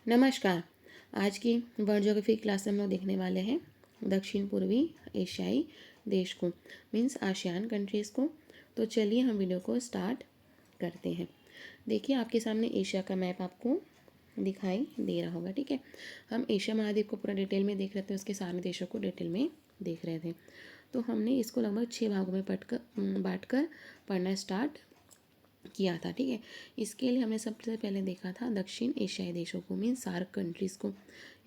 नमस्कार। आज की वर्ल्ड ज्योग्राफी क्लास में हम लोग देखने वाले हैं दक्षिण पूर्वी एशियाई देश को, मीन्स आसियान कंट्रीज़ को। तो चलिए हम वीडियो को स्टार्ट करते हैं। देखिए आपके सामने एशिया का मैप आपको दिखाई दे रहा होगा। ठीक है, हम एशिया महाद्वीप को पूरा डिटेल में देख रहे थे, उसके सारे देशों को डिटेल में देख रहे थे। तो हमने इसको लगभग 6 भागों में बांट कर पढ़ना स्टार्ट किया था। ठीक है, इसके लिए हमने सबसे पहले देखा था दक्षिण एशियाई देशों को, मीन सार्क कंट्रीज़ को।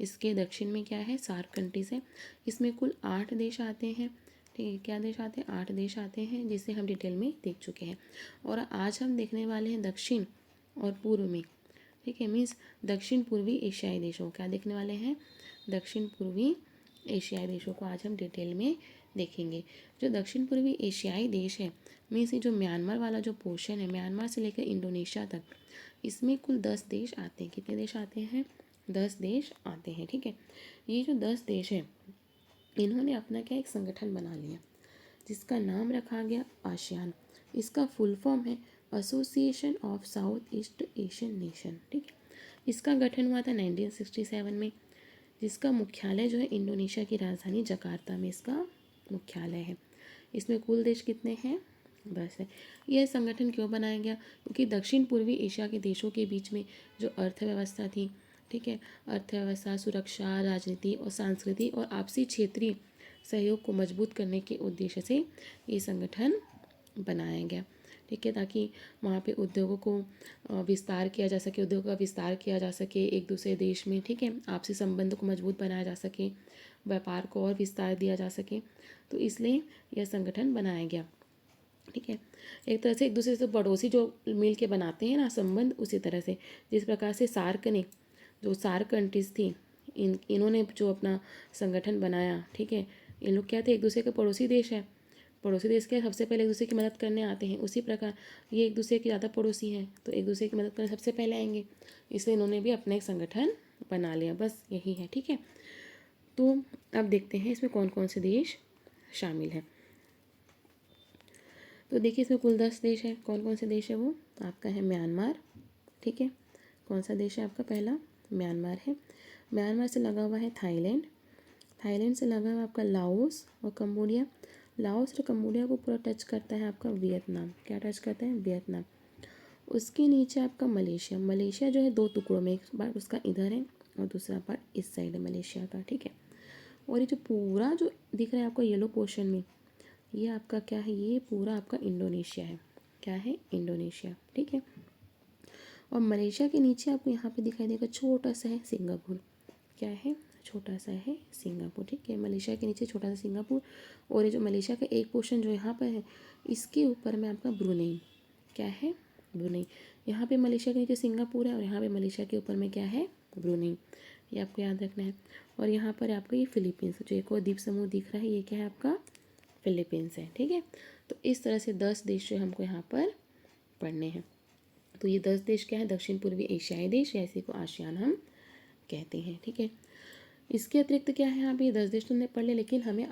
इसके दक्षिण में क्या है, सार्क कंट्रीज़ है। इसमें कुल 8 देश आते हैं। ठीक है, क्या देश आते हैं, 8 देश आते हैं, जिसे हम डिटेल में देख चुके हैं। और आज हम देखने वाले हैं दक्षिण और पूर्व में। ठीक है, मीन्स दक्षिण पूर्वी एशियाई देशों, क्या देखने वाले हैं, दक्षिण पूर्वी एशियाई देशों को आज हम डिटेल में देखेंगे। जो दक्षिण पूर्वी एशियाई देश है, मीन्स ये जो म्यांमार वाला जो पोर्शन है, म्यांमार से लेकर इंडोनेशिया तक, इसमें कुल 10 देश आते हैं। कितने देश आते हैं, 10 देश आते हैं। ठीक है, ये जो 10 देश हैं, इन्होंने अपना क्या एक संगठन बना लिया, जिसका नाम रखा गया आसियान। इसका फुल फॉर्म है association of south east Asian nation. ठीक है, इसका गठन हुआ था 1967 में, जिसका मुख्यालय जो है इंडोनेशिया की राजधानी जकार्ता में इसका मुख्यालय है। इसमें कुल देश कितने हैं, 10 है। यह संगठन क्यों बनाया गया, क्योंकि दक्षिण पूर्वी एशिया के देशों के बीच में जो अर्थव्यवस्था थी, ठीक है, अर्थव्यवस्था, सुरक्षा, राजनीति और संस्कृति और आपसी क्षेत्रीय सहयोग को मजबूत करने के उद्देश्य से ये संगठन बनाया गया। ठीक है, ताकि वहाँ पे उद्योगों को विस्तार किया जा सके, उद्योग का विस्तार किया जा सके एक दूसरे देश में। ठीक है, आपसी संबंध को मजबूत बनाया जा सके, व्यापार को और विस्तार दिया जा सके, तो इसलिए यह संगठन बनाया गया। ठीक है, एक तरह से एक दूसरे से पड़ोसी जो मिल के बनाते हैं ना संबंध, उसी तरह से जिस प्रकार से सार्क ने, जो सार्क कंट्रीज़ थी, इन्होंने जो अपना संगठन बनाया, ठीक है, इन लोग क्या थे, एक दूसरे के पड़ोसी देश है। पड़ोसी देश के सबसे पहले एक दूसरे की मदद करने आते हैं, उसी प्रकार ये एक दूसरे के ज़्यादा पड़ोसी हैं, तो एक दूसरे की मदद करने सबसे पहले आएंगे, इसलिए इन्होंने भी अपना एक संगठन बना लिया। बस यही है। ठीक है, तो अब देखते हैं इसमें कौन कौन से देश शामिल हैं। तो देखिए इसमें कुल 10 देश है। कौन कौन से देश है, वो आपका है म्यांमार। ठीक है, कौन सा देश है आपका, पहला म्यांमार है। म्यांमार से लगा हुआ है थाईलैंड। थाईलैंड से लगा हुआ आपका लाओस और कंबोडिया। लाओस और कंबोडिया को पूरा टच करता है आपका वियतनाम। क्या टच करता है, वियतनाम। उसके नीचे आपका मलेशिया। मलेशिया जो है 2 टुकड़ों में, एक पार्ट उसका इधर है और दूसरा पार्ट इस साइड है मलेशिया का। ठीक है, और ये जो पूरा जो दिख रहा है आपको येलो पोर्शन में, ये आपका क्या है, ये पूरा आपका इंडोनेशिया है। क्या है, इंडोनेशिया। ठीक है, और मलेशिया के नीचे आपको यहाँ पे दिखाई देगा छोटा सा है सिंगापुर। क्या है, छोटा सा है सिंगापुर। ठीक है, मलेशिया के नीचे छोटा सा सिंगापुर, और ये जो मलेशिया का एक पोर्शन जो यहाँ पर है, इसके ऊपर में आपका ब्रुनेई। क्या है, ब्रुनेई। यहाँ पे मलेशिया के नीचे सिंगापुर है और यहाँ पे मलेशिया के ऊपर में क्या है, ब्रुनेई। ये आपको याद रखना है। और यहाँ पर आपका ये फिलीपींस, जो एक और द्वीप समूह दिख रहा है, ये क्या है आपका, फिलीपींस है। ठीक है, तो इस तरह से 10 देश जो हमको यहाँ पर पढ़ने हैं। तो ये 10 देश क्या है, दक्षिण पूर्वी एशियाई देश, या इसी को आसियान हम कहते हैं। ठीक है, इसके अतिरिक्त क्या है, यहाँ पे 10 देश तुमने पढ़ ले, लेकिन हमें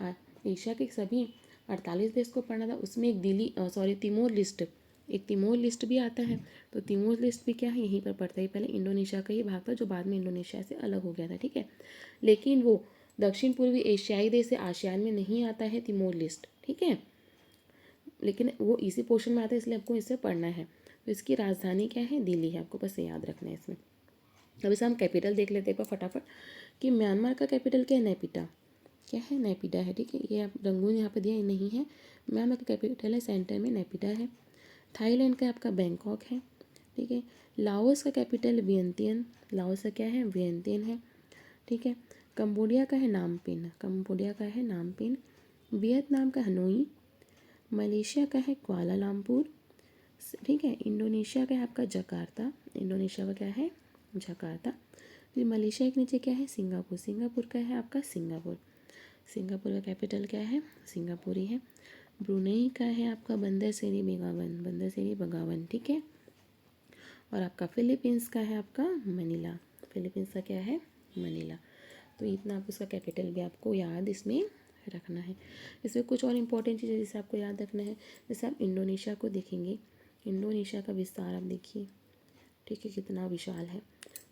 एशिया के सभी 48 देश को पढ़ना था। उसमें एक तिमोर लिस्ट, एक तिमोर लिस्ट भी आता है। तो तिमोर लिस्ट भी क्या है, यहीं पर पड़ता है। पहले इंडोनेशिया का ही भाग था, जो बाद में इंडोनेशिया से अलग हो गया था। ठीक है, लेकिन वो दक्षिण पूर्वी एशियाई देश से आसियान में नहीं आता है तिमोर लिस्ट। ठीक है, लेकिन वो इसी पोर्शन में आता है, इसलिए आपको इसे पढ़ना है। तो इसकी राजधानी क्या है, दिल्ली है, आपको बस याद रखना है इसमें। अब इसे हम कैपिटल देख लेते हैं फटाफट, कि म्यांमार का कैपिटल क्या है, नैपीटा। क्या है, नैपीटा है। ठीक है, ये आप रंगून यहाँ पे दिया नहीं है। म्यांमार का कैपिटल है, सेंटर में नैपीटा है। थाईलैंड का आपका बैंकॉक है। ठीक है, लाओस का कैपिटल वियंतियन, लाओस का क्या है, वियंतियन है। ठीक है, कंबोडिया का है नामपिन, कंबोडिया का है नामपिन। वियतनाम का हनोई। मलेशिया का है कुआलालंपुर। ठीक है, इंडोनेशिया का है आपका जकार्ता, इंडोनेशिया का क्या है, जकार्ता। फिर मलेशिया के नीचे क्या है, सिंगापुर, सिंगापुर का है आपका सिंगापुर, सिंगापुर का कैपिटल क्या है, सिंगापुर ही है। ब्रुनेई का है आपका बंदर सेरी बेगावन, बंदर सेरी बगावन। ठीक है, और आपका फिलीपींस का है आपका मनीला, फिलीपींस का क्या है, मनीला। तो इतना आप उसका कैपिटल भी आपको याद इसमें रखना है। इसमें कुछ और इम्पोर्टेंट चीज़ें जिसे आपको याद रखना है, जैसे आप इंडोनेशिया को देखेंगे, इंडोनेशिया का विस्तार आप देखिए। ठीक है, कितना विशाल है।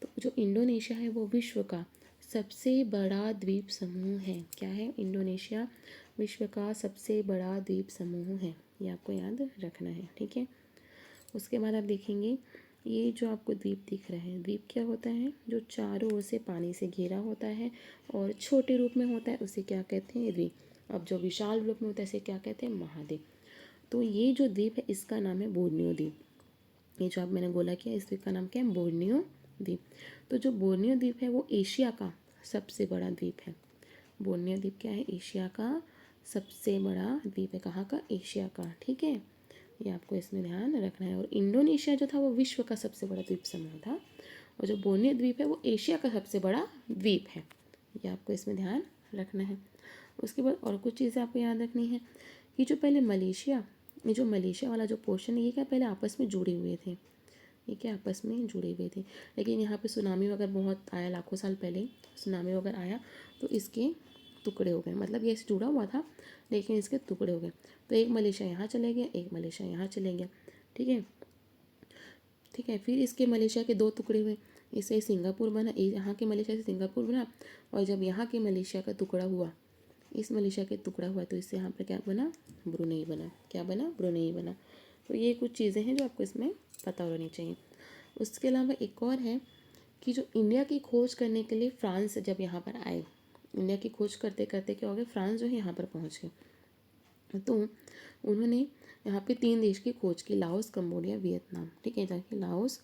तो जो इंडोनेशिया है वो विश्व का सबसे बड़ा द्वीप समूह है। क्या है? इंडोनेशिया विश्व का सबसे बड़ा द्वीप समूह है, ये आपको याद रखना है। ठीक है, उसके बाद आप देखेंगे ये जो आपको द्वीप दिख रहा है, द्वीप क्या होता है? जो चारों ओर से पानी से घिरा होता है और छोटे रूप में होता है, उसे क्या कहते हैं? द्वीप। अब जो विशाल रूप में होता है इसे क्या कहते हैं? महाद्वीप। तो ये जो द्वीप है इसका नाम है बोर्नियो द्वीप। ये जो आप मैंने बोला किया, इस द्वीप का नाम क्या है? बोर्नियो द्वीप। तो जो बोर्नियो द्वीप है वो एशिया का सबसे बड़ा द्वीप है। बोर्नियो द्वीप क्या है? एशिया का सबसे बड़ा द्वीप है। कहाँ का? एशिया का। ठीक है, ये आपको इसमें ध्यान रखना है। और इंडोनेशिया जो था वो विश्व का सबसे बड़ा द्वीप समूह था, और जो बोर्नियो द्वीप है वो एशिया का सबसे बड़ा द्वीप है। ये आपको इसमें ध्यान रखना है। उसके बाद और कुछ चीज़ें आपको याद रखनी है कि जो पहले मलेशिया, ये जो मलेशिया वाला जो पोर्शन है ये क्या पहले आपस में जुड़े हुए थे, ये क्या आपस में जुड़े हुए थे। लेकिन यहाँ पे सुनामी वगैरह बहुत आया, लाखों साल पहले सुनामी वगैरह आया तो इसके टुकड़े हो गए। मतलब ये जुड़ा हुआ था लेकिन इसके टुकड़े हो गए। तो एक मलेशिया यहाँ चले गया, एक मलेशिया यहाँ चले गया। ठीक है, ठीक है। फिर इसके मलेशिया के दो टुकड़े हुए, इससे सिंगापुर बना, यहाँ के मलेशिया से सिंगापुर बना। और जब यहाँ के मलेशिया का टुकड़ा हुआ, इस मलेशिया के टुकड़ा हुआ, तो इससे यहाँ पर क्या बना? ब्रुनेई बना। क्या बना? ब्रुनेई बना। तो ये कुछ चीज़ें हैं जो आपको इसमें पता होनी चाहिए। उसके अलावा एक और है कि जो इंडिया की खोज करने के लिए फ्रांस जब यहाँ पर आए, इंडिया की खोज करते करते क्या हो गया? फ्रांस जो है यहाँ पर पहुँच गए। तो उन्होंने यहाँ पे 3 देश की खोज की, लाओस, कंबोडिया, वियतनाम। ठीक है, जाके लाओस,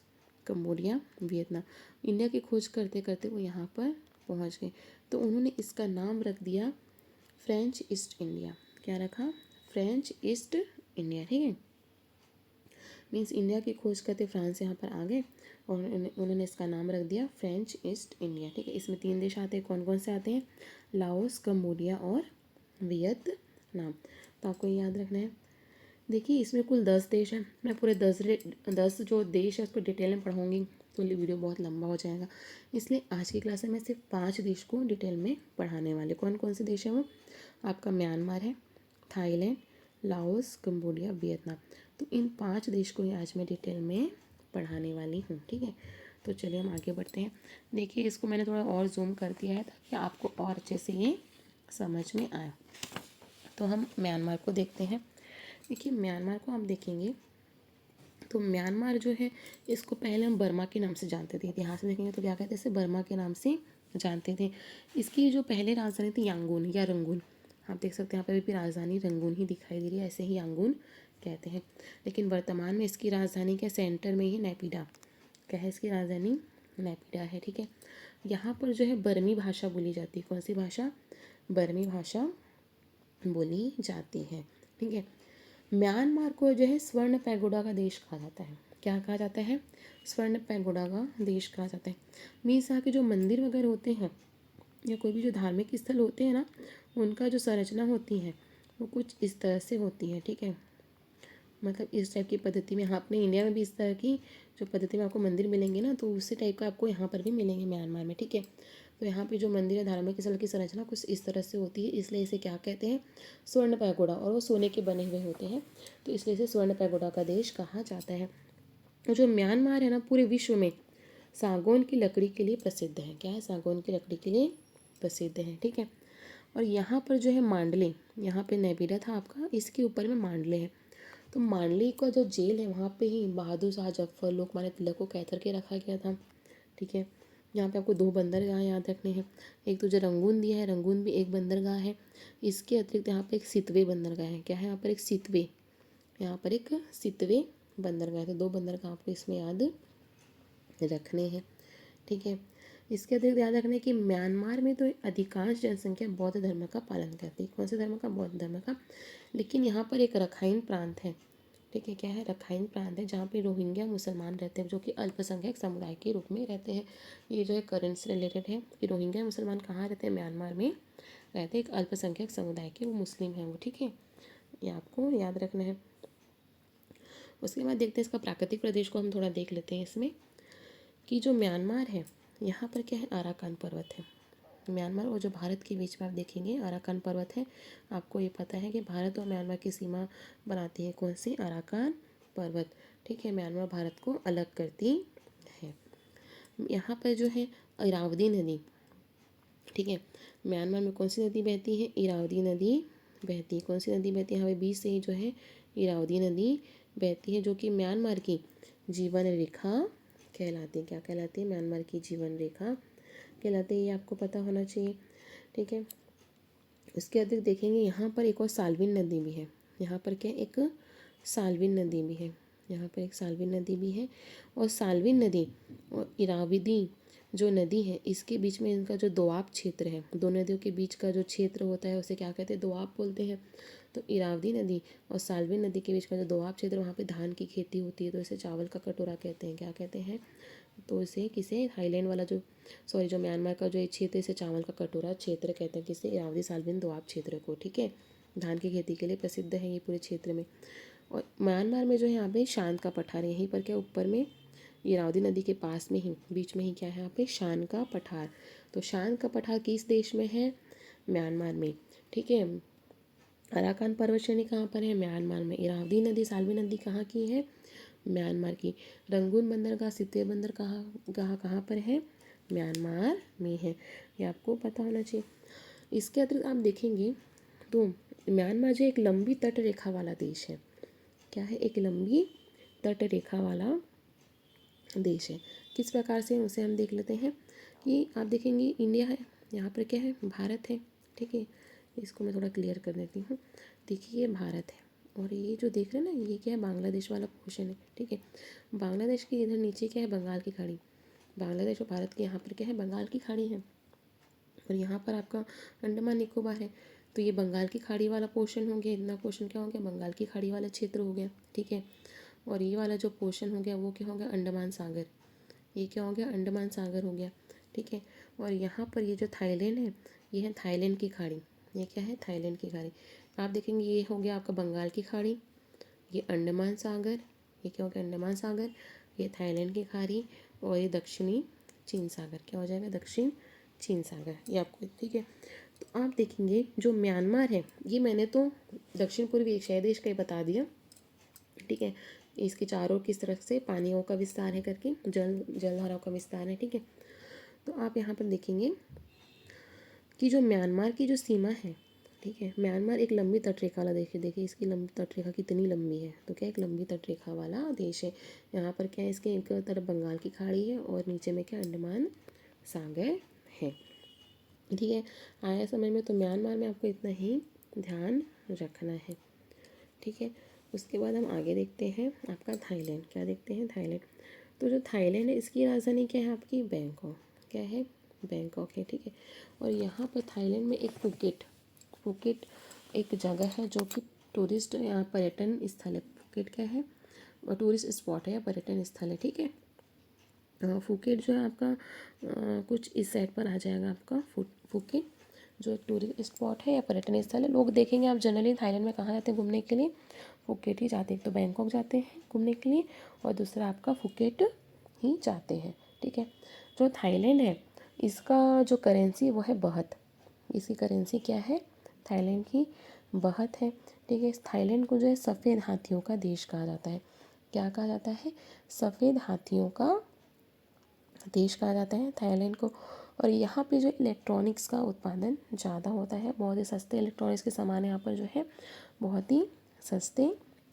कंबोडिया, वियतनाम। इंडिया की खोज करते करते वो यहाँ पर पहुँच गए। तो उन्होंने इसका नाम रख दिया फ्रेंच ईस्ट इंडिया। क्या रखा? French east India. ठीक है, मीन्स इंडिया की खोज करते फ्रांस यहाँ पर आ गए और उन्होंने इसका नाम रख दिया फ्रेंच ईस्ट इंडिया। ठीक है, इसमें 3 देश आते हैं। कौन कौन से आते हैं? लाओस, कंबोडिया और वियतनाम। तो आपको ये याद रखना है। देखिए इसमें कुल 10 देश हैं। मैं पूरे 10 जो देश है उसको डिटेल में पढ़ाऊँगी तो वीडियो बहुत लंबा हो जाएगा, इसलिए आज की क्लास में मैं सिर्फ 5 देश को डिटेल में पढ़ाने वाले। कौन कौन से देश हैं वो? आपका म्यांमार है, थाईलैंड, लाओस, कंबोडिया, वियतनाम। तो इन 5 देश को ही आज मैं डिटेल में पढ़ाने वाली हूँ। ठीक है, तो चलिए हम आगे बढ़ते हैं। देखिए इसको मैंने थोड़ा और जूम कर दिया है ताकि आपको और अच्छे से ये समझ में आए। तो हम म्यांमार को देखते हैं। देखिए म्यांमार को आप देखेंगे तो म्यांमार जो है इसको पहले हम बर्मा के नाम से जानते थे। इतिहास में देखेंगे तो क्या कहते हैं? इसे बर्मा के नाम से जानते थे। इसकी जो पहले राजधानी थी यांगून या रंगून, आप देख सकते हैं यहाँ पर भी राजधानी रंगून ही दिखाई दे रही है, ऐसे ही यांगून कहते हैं। लेकिन वर्तमान में इसकी राजधानी के सेंटर में ही नैपीडा। क्या है इसकी राजधानी? नैपीडा है। ठीक है, यहाँ पर जो है बर्मी भाषा बोली जाती है। कौन सी भाषा? बर्मी भाषा बोली जाती है। ठीक है, म्यांमार को जो है स्वर्ण पैगोडा का देश कहा जाता है। क्या कहा जाता है? स्वर्ण पैगोडा का देश कहा जाता है। मीन्स यहाँ के जो मंदिर वगैरह होते हैं या कोई भी जो धार्मिक स्थल होते हैं ना, उनका जो संरचना होती है वो कुछ इस तरह से होती है। ठीक है, मतलब इस टाइप की पद्धति में। हाँ, अपने इंडिया में भी इस तरह की जो पद्धति में आपको मंदिर मिलेंगे ना, तो उसी टाइप का आपको यहाँ पर भी मिलेंगे म्यांमार में। ठीक है, तो यहाँ पे जो मंदिर है धार्मिक स्थल की संरचना कुछ इस तरह से होती है, इसलिए इसे क्या कहते हैं? स्वर्ण पैगोडा। और वो सोने के बने हुए होते हैं, तो इसलिए इसे स्वर्ण पैगोडा का देश कहा जाता है। और जो म्यांमार है ना पूरे विश्व में सागौन की लकड़ी के लिए प्रसिद्ध है। क्या है? सागौन की लकड़ी के लिए प्रसिद्ध है। ठीक है, और यहाँ पर जो है मांडले, यहाँ पे नैपीडा था आपका, इसके ऊपर में मांडले है। तो मांडले का जो जेल है वहाँ पे ही बहादुर शाह जफर, लोकमान्य तिलक को कैद करके रखा गया था। ठीक है, यहाँ पे आपको 2 बंदरगाह याद रखने हैं। एक तो जो रंगून दिया है, रंगून भी एक बंदरगाह है। इसके अतिरिक्त यहाँ पे एक सितवे बंदरगाह है। क्या है? यहाँ पर एक सितवे, यहाँ पर एक सितवे बंदरगाह है। तो 2 बंदरगाह आपको इसमें याद रखने हैं। ठीक है, इसके अतिरिक्त याद रखना है कि म्यांमार में तो अधिकांश जनसंख्या बौद्ध धर्म का पालन करती है। कौन से धर्म का? बौद्ध धर्म का। लेकिन यहाँ पर एक रखाइन प्रांत है। ठीक है, क्या है? रखाइन प्रांत है जहाँ पे रोहिंग्या मुसलमान रहते हैं जो कि अल्पसंख्यक समुदाय के रूप में रहते हैं। ये जो है करंट से रिलेटेड है कि रोहिंग्या मुसलमान कहाँ रहते हैं? म्यांमार में रहते हैं, एक अल्पसंख्यक समुदाय के, वो मुस्लिम हैं वो। ठीक है, ये आपको याद रखना है। उसके बाद देखते हैं इसका प्राकृतिक प्रदेश को हम थोड़ा देख लेते हैं इसमें कि जो म्यांमार है यहाँ पर क्या है? अराकान पर्वत है। म्यांमार और जो भारत के बीच में आप देखेंगे अराकान पर्वत है। आपको ये पता है कि भारत और म्यांमार की सीमा बनाती है कौन सी? अराकान पर्वत। ठीक है, म्यांमार भारत को अलग करती है। यहाँ पर जो है इरावदी नदी, ठीक है, म्यांमार में कौन सी नदी बहती है? इरावदी नदी बहती है। कौन सी नदी बहती है? हमें बीच से ही जो है इरावदी नदी बहती है, जो कि म्यांमार की जीवन रेखा कहलाती है। क्या कहलाती है? म्यांमार की जीवन रेखा कहलाती है। ये आपको पता होना चाहिए, ठीक है। उसके अतिरिक्त देखेंगे यहाँ पर एक और साल्विन नदी भी है। यहाँ पर क्या, एक साल्विन नदी भी है। यहाँ पर एक साल्विन नदी भी है। और साल्विन नदी और इरावदी जो नदी है, इसके बीच में इनका जो दोआब क्षेत्र है, दो नदियों के बीच का जो क्षेत्र होता है उसे क्या कहते हैं? दोआब बोलते हैं। तो इरावदी नदी और साल्विन नदी के बीच का जो दोआब क्षेत्र, वहाँ पे धान की खेती होती है, तो इसे चावल का कटोरा कहते हैं। क्या कहते हैं? तो इसे किसे, थाईलैंड वाला जो, सॉरी, जो म्यांमार का जो एक क्षेत्र, इसे चावल का कटोरा क्षेत्र कहते हैं। किसे? इरावदी साल्विन दोआब क्षेत्र को, ठीक है। धान की खेती के लिए प्रसिद्ध है ये पूरे क्षेत्र में। और म्यांमार में जो है यहाँ पे शान का पठार, यहीं पर क्या, ऊपर में इरावदी नदी के पास में ही, बीच में ही क्या है यहाँ पे? शान का पठार। तो शान का पठार किस देश में है? म्यांमार में, ठीक है। अराकान पर्वत श्रेणी कहाँ पर है? म्यांमार में। इरावदी नदी, साल्वी नदी कहाँ की है? म्यांमार की। रंगून बंदरगाह, सिते बंदर कहाँ पर है? म्यांमार में है। ये आपको पता होना चाहिए। इसके अतिरिक्त आप देखेंगे तो म्यांमार जो एक लंबी तट रेखा वाला देश है। क्या है? एक लंबी तट रेखा वाला देश है। किस प्रकार से, उसे हम देख लेते हैं। कि आप देखेंगे इंडिया है, यहाँ पर क्या है? भारत है, ठीक है। इसको मैं थोड़ा क्लियर कर देती हूँ। देखिए ये भारत है, और ये जो देख रहे हैं ना, ये क्या है? बांग्लादेश वाला पोर्शन है, ठीक है। बांग्लादेश के इधर नीचे क्या है? बंगाल की खाड़ी। बांग्लादेश और भारत के यहाँ पर क्या है? बंगाल की खाड़ी है। और यहाँ पर आपका अंडमान निकोबार है। तो ये बंगाल की खाड़ी वाला पोर्शन हो गया, इतना पोर्शन क्या हो गया? बंगाल की खाड़ी वाला क्षेत्र हो गया, ठीक है। और ये वाला जो पोर्शन हो गया वो क्या हो गया? अंडमान सागर। ये क्या हो गया? अंडमान सागर हो गया, ठीक है। और यहाँ पर ये जो थाईलैंड है, ये है थाईलैंड की खाड़ी। ये क्या है? थाईलैंड की खाड़ी। आप देखेंगे ये हो गया आपका बंगाल की खाड़ी, ये अंडमान सागर, ये क्या हो गया? अंडमान सागर, ये थाईलैंड की खाड़ी, और ये दक्षिणी चीन सागर। क्या हो जाएगा? दक्षिण चीन सागर। ये आपको, ठीक है। तो आप देखेंगे जो म्यांमार है, ये मैंने तो दक्षिण पूर्वी एशियाई देश का ही बता दिया, ठीक है। इसके चारों किस तरफ से पानियों का विस्तार है करके, जलधाराओं का विस्तार है, ठीक है। तो आप यहाँ पर देखेंगे कि जो म्यांमार की जो सीमा है, ठीक है, म्यांमार एक लंबी तटरेखा वाला, देखिए इसकी लंबी तटरेखा कितनी लंबी है। तो क्या, एक लंबी तटरेखा वाला देश है। यहाँ पर क्या है? इसके एक तरफ बंगाल की खाड़ी है और नीचे में क्या? अंडमान सागर है, ठीक है। आया समझ में? तो म्यांमार में आपको इतना ही ध्यान रखना है, ठीक है। उसके बाद हम आगे देखते हैं आपका थाईलैंड। क्या देखते हैं? थाईलैंड। तो जो थाईलैंड है, इसकी राजधानी क्या है आपकी? बैंकॉक। क्या है? बैंकॉक है, ठीक है। और यहाँ पर थाईलैंड में एक फुकेट एक जगह है जो कि टूरिस्ट, यहाँ पर्यटन स्थल है। फुकेट क्या है? और टूरिस्ट स्पॉट है या पर्यटन स्थल है, ठीक है। फुकेट जो है आपका कुछ इस साइड पर आ जाएगा आपका फुकेट, जो एक टूरिस्ट स्पॉट है या पर्यटन स्थल है। लोग देखेंगे आप जनरली थाईलैंड में कहाँ जाते हैं घूमने के लिए? फुकेट ही जाते हैं। तो बैंकॉक जाते हैं घूमने के लिए, और दूसरा आपका फुकेट ही जाते हैं, ठीक है। जो थाईलैंड है, इसका जो करेंसी वो है बहत। इसकी करेंसी क्या है? थाईलैंड की बहत है, ठीक है। इस थाईलैंड को जो है सफ़ेद हाथियों का देश कहा जाता है। क्या कहा जाता है? सफ़ेद हाथियों का देश कहा जाता है थाईलैंड को। और यहाँ पे जो इलेक्ट्रॉनिक्स का उत्पादन ज़्यादा होता है, बहुत ही सस्ते इलेक्ट्रॉनिक्स के सामान यहाँ पर जो है बहुत ही सस्ते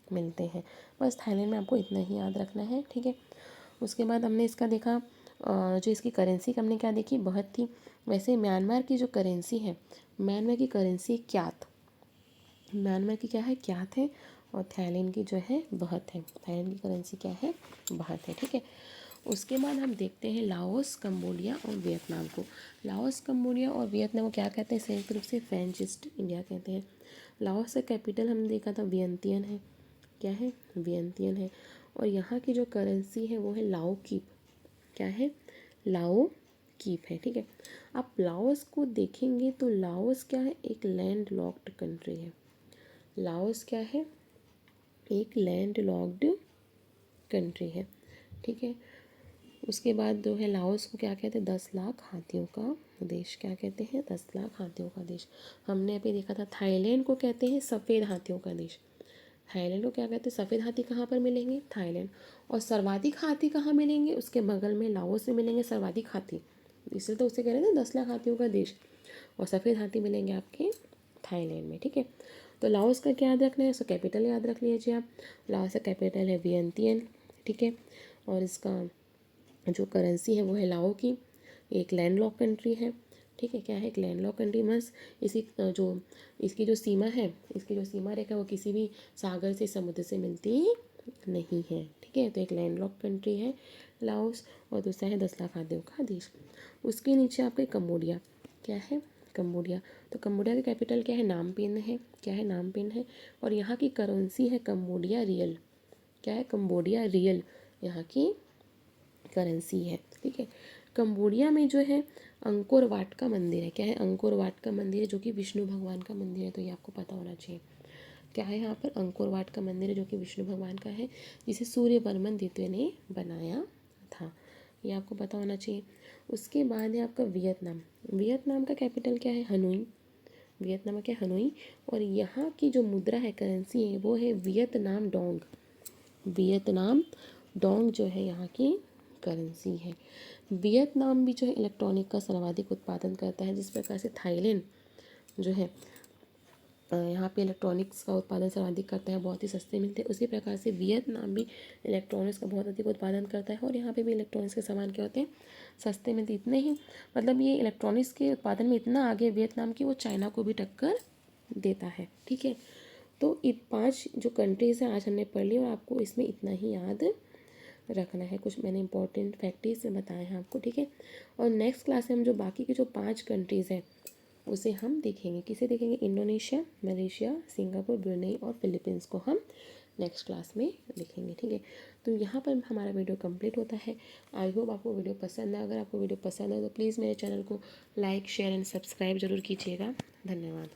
मिलते हैं। बस थाईलैंड में आपको इतना ही याद रखना है, ठीक है। उसके बाद हमने इसका देखा, जो इसकी करेंसी हमने क्या देखी? बहुत थी। वैसे म्यांमार की जो करेंसी है, म्यांमार की करेंसी क्यात, म्यांमार की क्या है? क्यात है। और थाईलैंड की जो है बहत है। थाईलैंड की करेंसी क्या है? बहत है, ठीक है। उसके बाद हम देखते हैं लाओस, कंबोडिया और वियतनाम को। लाओस, कंबोडिया और वियतनाम को क्या कहते हैं? संयुक्त रूप से फ्रेंच ईस्ट इंडिया कहते हैं। लाओस का कैपिटल हमने देखा था वियंतियन है। क्या है? वियंतियन है। और यहाँ की जो करेंसी है वो है लाओ कीप। क्या है? लाओ कीप है, ठीक है। आप लाओस को देखेंगे तो लाओस क्या है? एक लैंड लॉक्ड कंट्री है। लाओस क्या है? एक लैंड लॉक्ड कंट्री है, ठीक है। उसके बाद जो है लाओस को क्या कहते हैं? 10 लाख हाथियों का देश। क्या कहते हैं? 10 लाख हाथियों का देश। हमने अभी देखा था थाईलैंड को कहते हैं सफ़ेद हाथियों का देश। थाईलैंड को क्या कहते हैं, सफ़ेद हाथी कहाँ पर मिलेंगे, थाईलैंड। और सर्वाधिक हाथी कहाँ मिलेंगे, उसके बगल में लाओस में मिलेंगे सर्वाधिक हाथी, इसलिए तो उसे कह रहे थे 10 लाख हाथियों का देश। और सफ़ेद हाथी मिलेंगे आपके थाईलैंड में, ठीक है। तो लाओस का क्या याद रखना है, उसका कैपिटल याद रख लीजिए आप। लाओस का कैपिटल है वियंतियन, ठीक है। और इसका जो करेंसी है वो है लाओ की। एक लैंडलॉक कंट्री है, ठीक है। क्या है, एक लैंडलॉक कंट्री, मस इसी जो इसकी जो सीमा है, इसकी जो सीमा रेखा वो किसी भी सागर से समुद्र से मिलती नहीं है, ठीक है। तो एक लैंडलॉक कंट्री है लाओस, और दूसरा है 10 लाख हाथियों का देश। उसके नीचे आपका कंबोडिया, क्या है, कंबोडिया। तो कंबोडिया का कैपिटल क्या है, नामपीन है, क्या है, नामपीन है। और यहाँ की करेंसी है कंबोडिया रियल, क्या है, कंबोडिया रियल यहाँ की करेंसी है, ठीक है। कंबोडिया में जो है अंकोर वाट का मंदिर है, क्या है, अंकोर वाट का मंदिर है, जो कि विष्णु भगवान का मंदिर है, तो ये आपको पता होना चाहिए। क्या है यहाँ पर, अंकोर वाट का मंदिर है जो कि विष्णु भगवान का है, जिसे सूर्यवर्मन द्वितीय ने बनाया था, ये आपको पता होना चाहिए। उसके बाद है आपका वियतनाम। वियतनाम का कैपिटल क्या है, हनोई। वियतनाम का क्या है, हनोई। और यहाँ की जो मुद्रा है, करेंसी है, वो है वियतनाम डोंग। वियतनाम डोंग जो है यहाँ की करेंसी है। वियतनाम भी जो है इलेक्ट्रॉनिक का सर्वाधिक उत्पादन करता है, जिस प्रकार से थाईलैंड जो है यहाँ पे इलेक्ट्रॉनिक्स का उत्पादन सर्वाधिक करता है, बहुत ही सस्ते मिलते हैं, उसी प्रकार से वियतनाम भी इलेक्ट्रॉनिक्स का बहुत अधिक उत्पादन करता है। और यहाँ पे भी इलेक्ट्रॉनिक्स के सामान क्या होते हैं, सस्ते मिलते, इतने ही मतलब ये इलेक्ट्रॉनिक्स के उत्पादन में इतना आगे वियतनाम की, वो चाइना को भी टक्कर देता है, ठीक है। तो ये 5 जो कंट्रीज़ हैं आज हमने पढ़ ली, और आपको इसमें इतना ही याद रखना है, कुछ मैंने इंपॉर्टेंट फैक्ट्स बताए हैं आपको, ठीक है। और नेक्स्ट क्लास में हम जो बाकी की जो 5 कंट्रीज़ हैं उसे हम देखेंगे, किसे देखेंगे, इंडोनेशिया, मलेशिया, सिंगापुर, ब्रुनेई और फिलीपींस को हम नेक्स्ट क्लास में देखेंगे, ठीक है। तो यहाँ पर हमारा वीडियो कंप्लीट होता है। आई होप आपको वीडियो पसंद है। अगर आपको वीडियो पसंद है तो प्लीज़ मेरे चैनल को लाइक, शेयर एंड सब्सक्राइब जरूर कीजिएगा। धन्यवाद।